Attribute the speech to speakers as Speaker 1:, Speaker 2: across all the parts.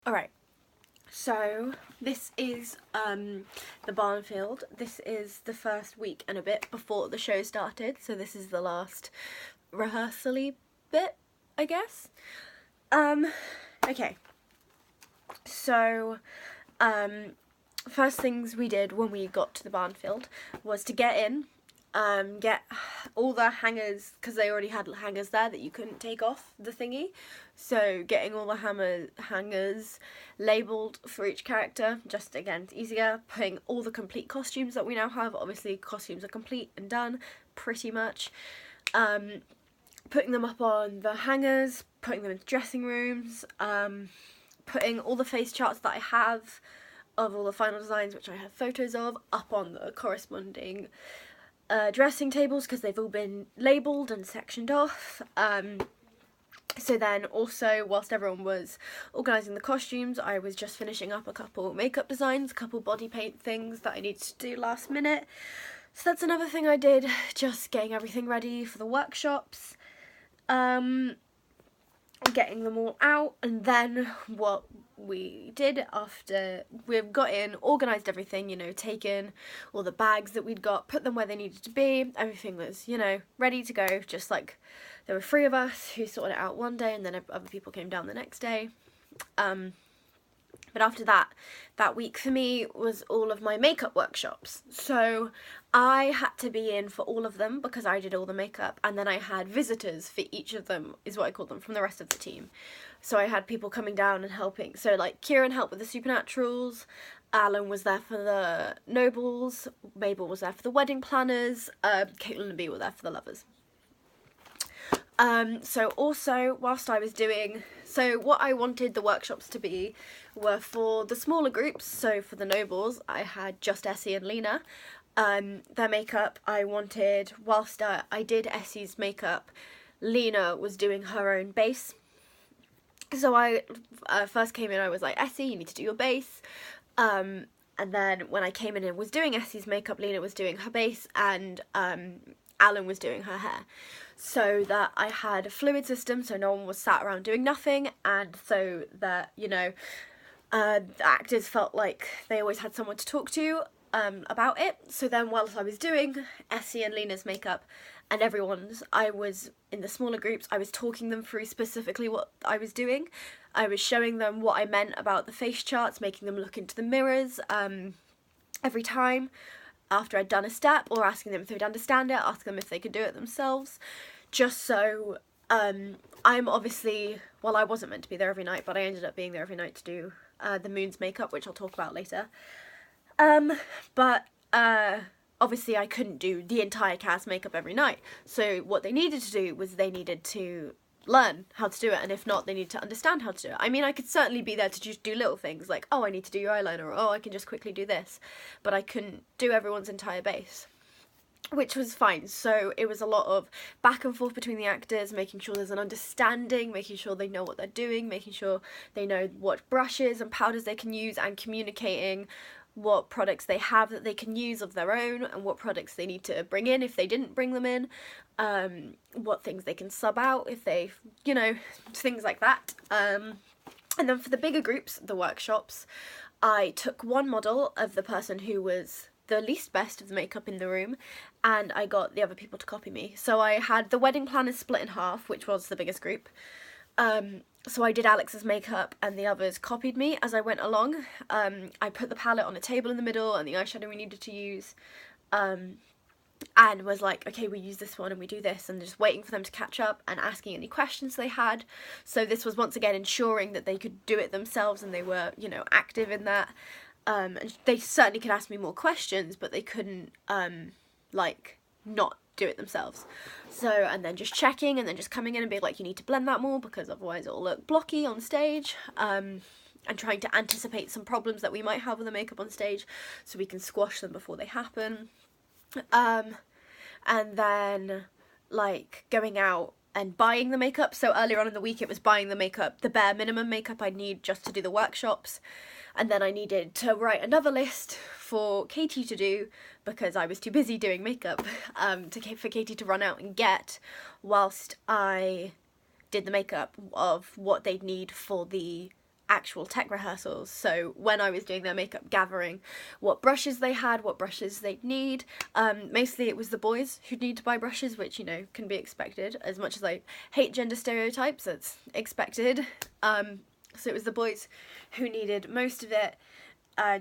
Speaker 1: Alright, so this is the barnfield. This is the first week and a bit before the show started, so this is the last rehearsal-y bit, I guess. Okay, so first things we did when we got to the barnfield was to get in, get all the hangers, because they already had hangers there that you couldn't take off the thingy, so getting all the hangers labelled for each character, just again, it's easier. Putting all the complete costumes that we now have, obviously costumes are complete and done, pretty much. Putting them up on the hangers, putting them into dressing rooms, putting all the face charts that I have of all the final designs, which I have photos of, up on the corresponding dressing tables, because they've all been labelled and sectioned off. So then also, whilst everyone was organising the costumes, I was just finishing up a couple makeup designs, a couple body paint things that I needed to do last minute. So that's another thing I did, just getting everything ready for the workshops, getting them all out. And then what we did after we've got in, organised everything, you know, taken all the bags that we'd got, put them where they needed to be, everything was, you know, ready to go. Just like there were 3 of us who sorted it out one day and then other people came down the next day. But after that week for me was all of my makeup workshops. So I had to be in for all of them because I did all the makeup, and then I had visitors for each of them, is what I call them, from the rest of the team. So I had people coming down and helping. So like Kieran helped with the supernaturals, Alan was there for the nobles, Mabel was there for the wedding planners, Caitlin and B were there for the lovers. So also, whilst I was doing, so what I wanted the workshops to be were for the smaller groups. So for the nobles, I had just Essie and Lena. Their makeup, I wanted, whilst I did Essie's makeup, Lena was doing her own base. So I first came in, I was like, Essie, you need to do your base. And then when I came in and was doing Essie's makeup, Lena was doing her base, and Alan was doing her hair, so that I had a fluid system, so no one was sat around doing nothing, and so that, you know, the actors felt like they always had someone to talk to about it. So then whilst I was doing Essie and Lena's makeup and everyone's, I was in the smaller groups, I was talking them through specifically what I was doing. I was showing them what I meant about the face charts, making them look into the mirrors every time after I'd done a step, or asking them if they'd understand it, asking them if they could do it themselves, just so I'm obviously, well, I wasn't meant to be there every night, but I ended up being there every night to do the Moon's makeup, which I'll talk about later. But obviously I couldn't do the entire cast makeup every night, so what they needed to do was they needed to learn how to do it, and if not, they need to understand how to do it. I mean, I could certainly be there to just do little things like, oh, I need to do your eyeliner, or oh, I can just quickly do this, but I couldn't do everyone's entire base, which was fine. So it was a lot of back and forth between the actors, making sure there's an understanding, making sure they know what they're doing, making sure they know what brushes and powders they can use, and communicating what products they have that they can use of their own, and what products they need to bring in if they didn't bring them in, what things they can sub out if they, you know, things like that. And then for the bigger groups, the workshops, I took one model of the person who was the least best of the makeup in the room, and I got the other people to copy me. So I had the wedding planners split in half, which was the biggest group. So I did Alex's makeup and the others copied me as I went along. I put the palette on a table in the middle and the eyeshadow we needed to use, and was like, okay, we use this one and we do this, and just waiting for them to catch up and asking any questions they had. So this was once again ensuring that they could do it themselves and they were, you know, active in that. And they certainly could ask me more questions, but they couldn't, like, not do it themselves. So, and then just checking, and then just coming in and being like, you need to blend that more because otherwise it'll look blocky on stage, and trying to anticipate some problems that we might have with the makeup on stage so we can squash them before they happen. And then, like, going out and buying the makeup. So earlier on in the week it was buying the makeup, the bare minimum makeup I'd need just to do the workshops, and then I needed to write another list for Katie to do because I was too busy doing makeup for Katie to run out and get whilst I did the makeup, of what they'd need for the actual tech rehearsals. So when I was doing their makeup, gathering what brushes they had, what brushes they'd need. Mostly it was the boys who'd need to buy brushes, which, you know, can be expected. As much as I hate gender stereotypes, it's expected. So it was the boys who needed most of it.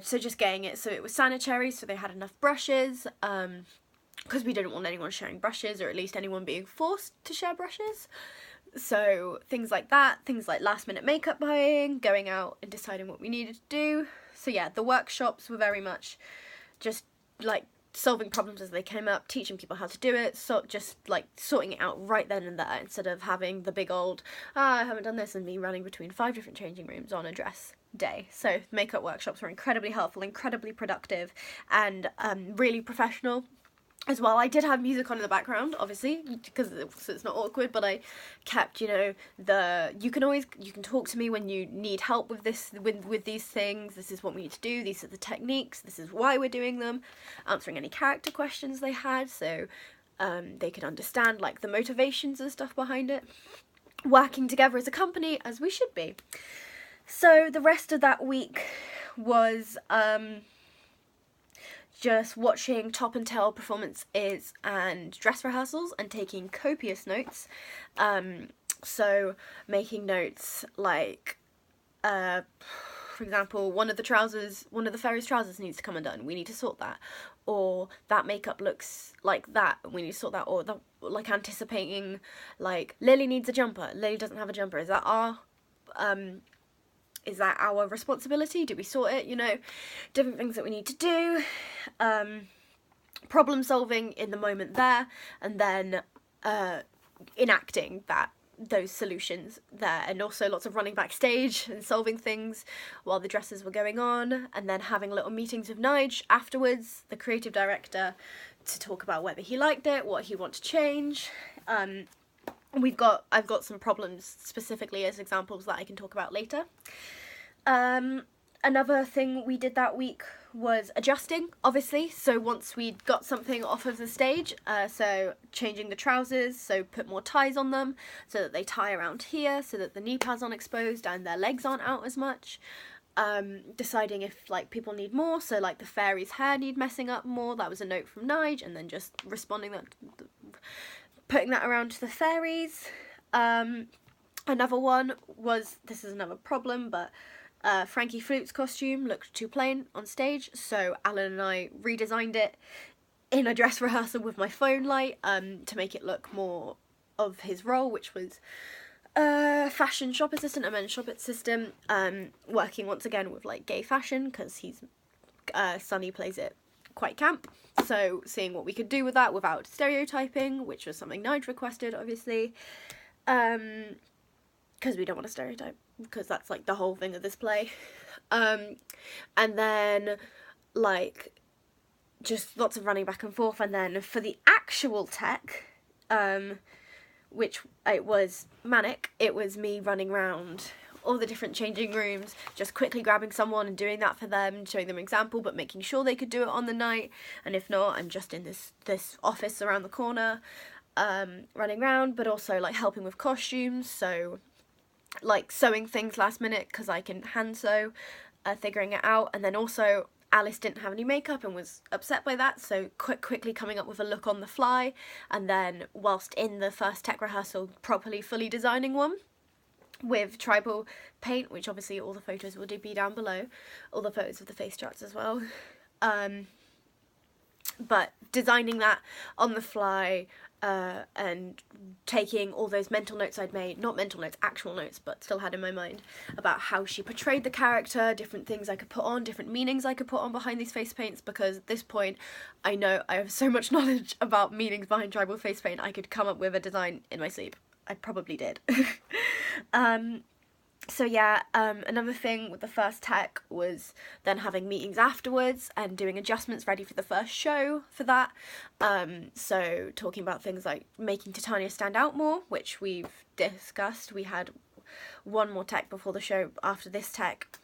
Speaker 1: So just getting it so it was sanitary, so they had enough brushes, because we didn't want anyone sharing brushes, or at least anyone being forced to share brushes. So things like that, things like last minute makeup buying, going out and deciding what we needed to do. So yeah, the workshops were very much just like solving problems as they came up, teaching people how to do it, so just like sorting it out right then and there, instead of having the big old, I haven't done this, and me running between 5 different changing rooms on a dress day. So makeup workshops were incredibly helpful, incredibly productive, and really professional as well. I did have music on in the background, obviously, because so it's not awkward, but I kept, you know, you can talk to me when you need help with this, with these things. This is what we need to do, these are the techniques, this is why we're doing them, answering any character questions they had, so they could understand like the motivations and stuff behind it, working together as a company as we should be. So the rest of that week was just watching top and tail performances and dress rehearsals and taking copious notes. So making notes like, for example, one of the fairy's trousers needs to come undone, we need to sort that. Or that makeup looks like that, we need to sort that. Or like anticipating, like, Lily needs a jumper, Lily doesn't have a jumper, is that our responsibility? Do we sort it? You know, different things that we need to do. Problem solving in the moment there, and then enacting those solutions there, and also lots of running backstage and solving things while the dresses were going on, and then having little meetings with Nige afterwards, the creative director, to talk about whether he liked it, what he wants to change. I've got some problems specifically as examples that I can talk about later. Another thing we did that week was adjusting, obviously. So once we'd got something off of the stage, so changing the trousers, so put more ties on them so that they tie around here, so that the knee pads aren't exposed and their legs aren't out as much. Deciding if like people need more, so like the fairy's hair need messing up more, that was a note from Nige, and then just responding that, putting that around to the fairies. Another one was, this is another problem, but Frankie Flute's costume looked too plain on stage, so Alan and I redesigned it in a dress rehearsal with my phone light, to make it look more of his role, which was fashion shop assistant, a men's shop assistant, working once again with like gay fashion, because Sunny plays it quite camp, so seeing what we could do with that without stereotyping, which was something Nige requested, obviously, because we don't want to stereotype, because that's like the whole thing of this play. And then like just lots of running back and forth, and then for the actual tech, which it was manic, it was me running around all the different changing rooms, just quickly grabbing someone and doing that for them, showing them an example, but making sure they could do it on the night, and if not, I'm just in this office around the corner, running around, but also like helping with costumes, so like sewing things last minute because I can hand sew, figuring it out, and then also Alice didn't have any makeup and was upset by that, so quickly coming up with a look on the fly, and then whilst in the first tech rehearsal properly fully designing one with tribal paint, which obviously all the photos will be down below, all the photos of the face charts as well, but designing that on the fly, and taking all those mental notes I'd made, not mental notes, actual notes, but still had in my mind, about how she portrayed the character, different things I could put on, different meanings I could put on behind these face paints, because at this point I know I have so much knowledge about meanings behind tribal face paint, I could come up with a design in my sleep. I probably did. So yeah, another thing with the first tech was then having meetings afterwards and doing adjustments ready for the first show for that. So talking about things like making Titania stand out more, which we've discussed. We had one more tech before the show after this tech.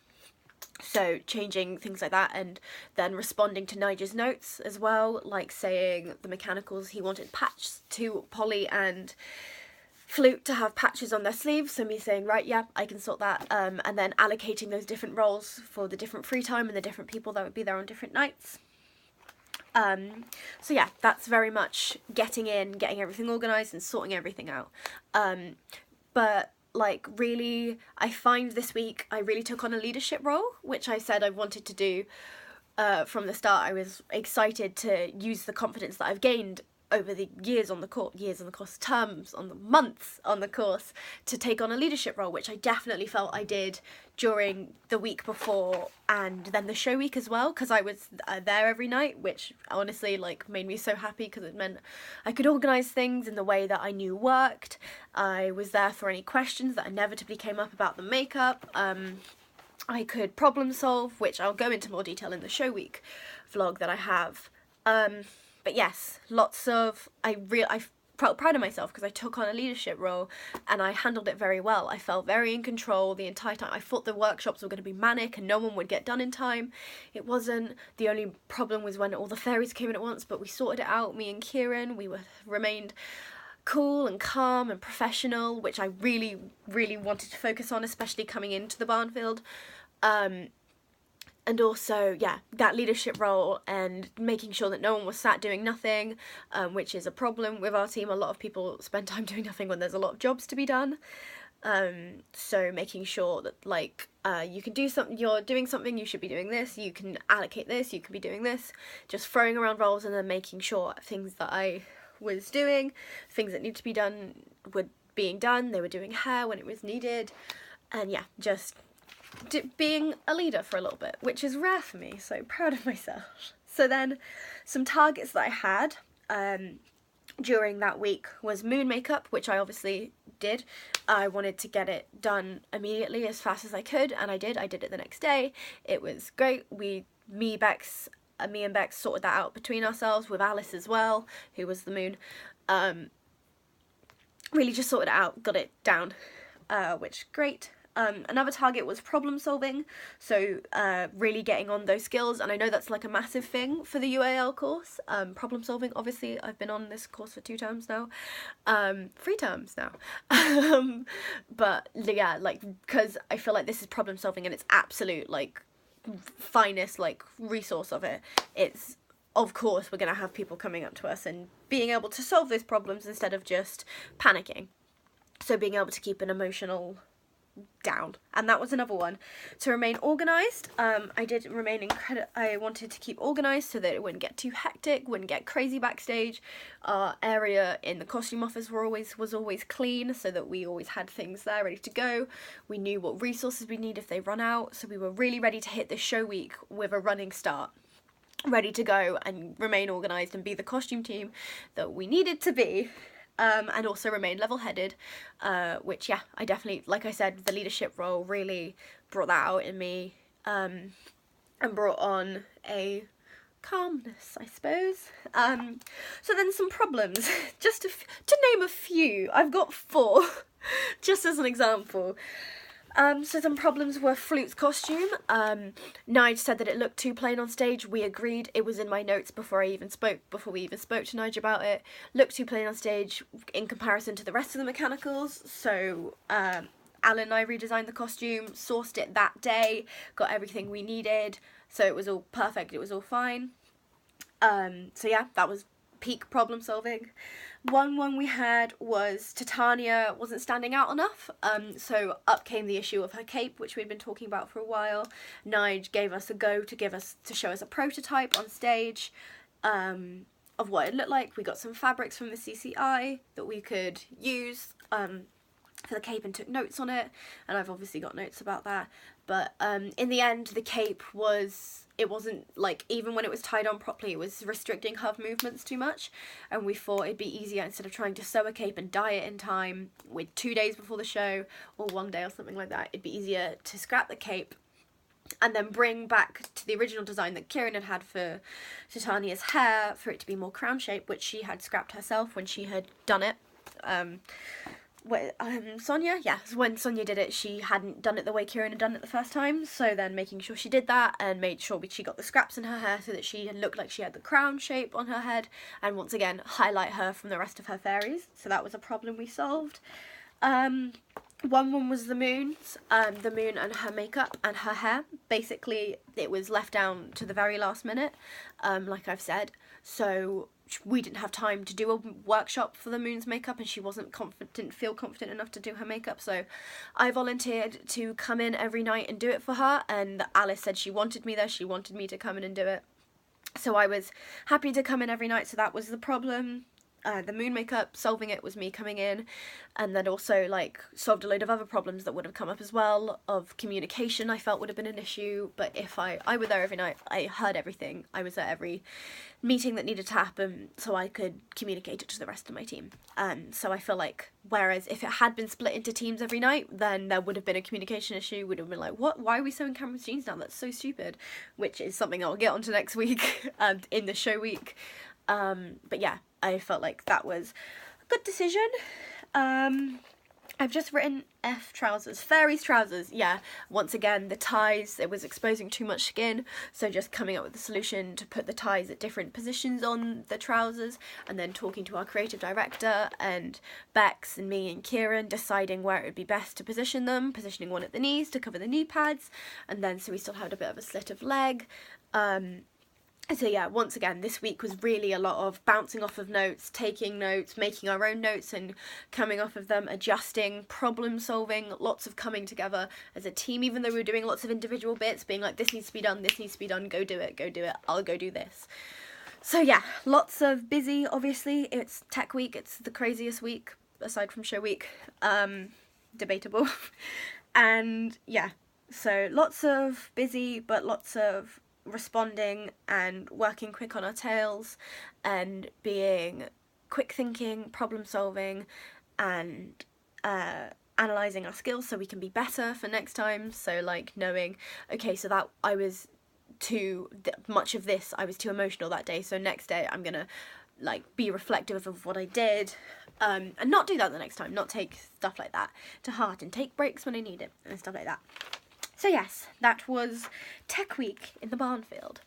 Speaker 1: So changing things like that, and then responding to Nigel's notes as well, like saying the mechanicals he wanted patched to Polly and Flute to have patches on their sleeves, so me saying, right, yeah, I can sort that, and then allocating those different roles for the different free time and the different people that would be there on different nights. So yeah, that's very much getting everything organised and sorting everything out. But like really, I find this week I really took on a leadership role, which I said I wanted to do from the start. I was excited to use the confidence that I've gained over the terms on the months on the course, to take on a leadership role, which I definitely felt I did during the week before and then the show week as well, because I was there every night, which honestly like made me so happy because it meant I could organise things in the way that I knew worked. I was there for any questions that inevitably came up about the makeup. I could problem solve, which I'll go into more detail in the show week vlog that I have. But yes, I felt proud of myself because I took on a leadership role and I handled it very well. I felt very in control the entire time. I thought the workshops were going to be manic and no one would get done in time. It wasn't. The only problem was when all the fairies came in at once, but we sorted it out, me and Kieran. We remained cool and calm and professional, which I really, really wanted to focus on, especially coming into the barnfield. And also, yeah, that leadership role and making sure that no one was sat doing nothing, which is a problem with our team. A lot of people spend time doing nothing when there's a lot of jobs to be done. So making sure that like you can do something, you're doing something, you should be doing this, you can allocate this, you can be doing this, just throwing around roles and then making sure things that I was doing, things that need to be done were being done, they were doing hair when it was needed, and yeah, just being a leader for a little bit, which is rare for me, so proud of myself. So then some targets that I had during that week was moon makeup, which I obviously did. I wanted to get it done immediately as fast as I could, and I did it the next day. It was great. Me and Bex sorted that out between ourselves, with Alice as well, who was the moon. Really just sorted it out, got it down, which great. Another target was problem solving, so really getting on those skills, and I know that's like a massive thing for the UAL course. Problem solving, obviously I've been on this course for 3 terms now, but yeah, like, because I feel like this is problem solving and it's absolute like finest like resource of it. It's, of course, we're going to have people coming up to us and being able to solve those problems instead of just panicking, so being able to keep an emotional down. And that was another one. To remain organised, I wanted to keep organised so that it wouldn't get too hectic, wouldn't get crazy backstage. Our area in the costume office was always clean, so that we always had things there ready to go. We knew what resources we need if they run out, so we were really ready to hit this show week with a running start, ready to go and remain organised and be the costume team that we needed to be. And also remain level-headed, which, yeah, I definitely, like I said, the leadership role really brought that out in me, and brought on a calmness, I suppose. So then some problems, just to name a few. I've got 4, just as an example. So some problems were Flute's costume. Nige said that it looked too plain on stage. We agreed. It was in my notes before we even spoke to Nige about it. Looked too plain on stage in comparison to the rest of the mechanicals. So Alan and I redesigned the costume, sourced it that day, got everything we needed. So it was all perfect. It was all fine. So yeah, that was peak problem solving. One we had was Titania wasn't standing out enough, so up came the issue of her cape, which we'd been talking about for a while. Nige gave us a go to show us a prototype on stage of what it looked like. We got some fabrics from the CCI that we could use for the cape and took notes on it, and I've obviously got notes about that. But in the end, the cape wasn't like, even when it was tied on properly, it was restricting her movements too much, and we thought it'd be easier, instead of trying to sew a cape and dye it in time with 2 days before the show or 1 day or something like that, it'd be easier to scrap the cape and then bring back to the original design that Kieran had for Titania's hair, for it to be more crown shape, which she had scrapped herself when she had done it. Sonia, when Sonia did it, she hadn't done it the way Kieran had done it the first time, so then making sure she did that and made sure she got the scraps in her hair so that she looked like she had the crown shape on her head, and once again highlight her from the rest of her fairies. So that was a problem we solved. One was the moon and her makeup and her hair. Basically, it was left down to the very last minute, like I've said, so we didn't have time to do a workshop for the moon's makeup, and she didn't feel confident enough to do her makeup, so I volunteered to come in every night and do it for her, and Alice said she wanted me there, she wanted me to come in and do it, so I was happy to come in every night, so that was the problem. The moon makeup, solving it was me coming in, and then also like solved a load of other problems that would have come up as well, of communication I felt would have been an issue, but if I were there every night, I heard everything, I was at every meeting that needed to happen, so I could communicate it to the rest of my team. So I feel like, whereas if it had been split into teams every night, then there would have been a communication issue, would have been like, what, why are we sewing Cameron's jeans down, that's so stupid, which is something I'll get onto next week in the show week. But yeah, I felt like that was a good decision. I've just written F trousers, fairies trousers, yeah, once again the ties, it was exposing too much skin, so just coming up with a solution to put the ties at different positions on the trousers, and then talking to our creative director and Bex and me and Kieran, deciding where it would be best to position them, positioning one at the knees to cover the knee pads, and then so we still had a bit of a slit of leg. So yeah, once again, this week was really a lot of bouncing off of notes, taking notes, making our own notes and coming off of them, adjusting, problem solving, lots of coming together as a team, even though we were doing lots of individual bits, being like, this needs to be done, go do it, I'll go do this. So yeah, lots of busy, obviously, it's tech week, it's the craziest week, aside from show week, debatable, and yeah, so lots of busy, but lots of responding and working quick on our tails and being quick thinking, problem solving, and analysing our skills so we can be better for next time. So like knowing, okay, so that I was much of this, I was too emotional that day, so next day I'm gonna like be reflective of what I did, and not do that the next time, not take stuff like that to heart and take breaks when I need it and stuff like that. So yes, that was Tech Week in the Barnfield.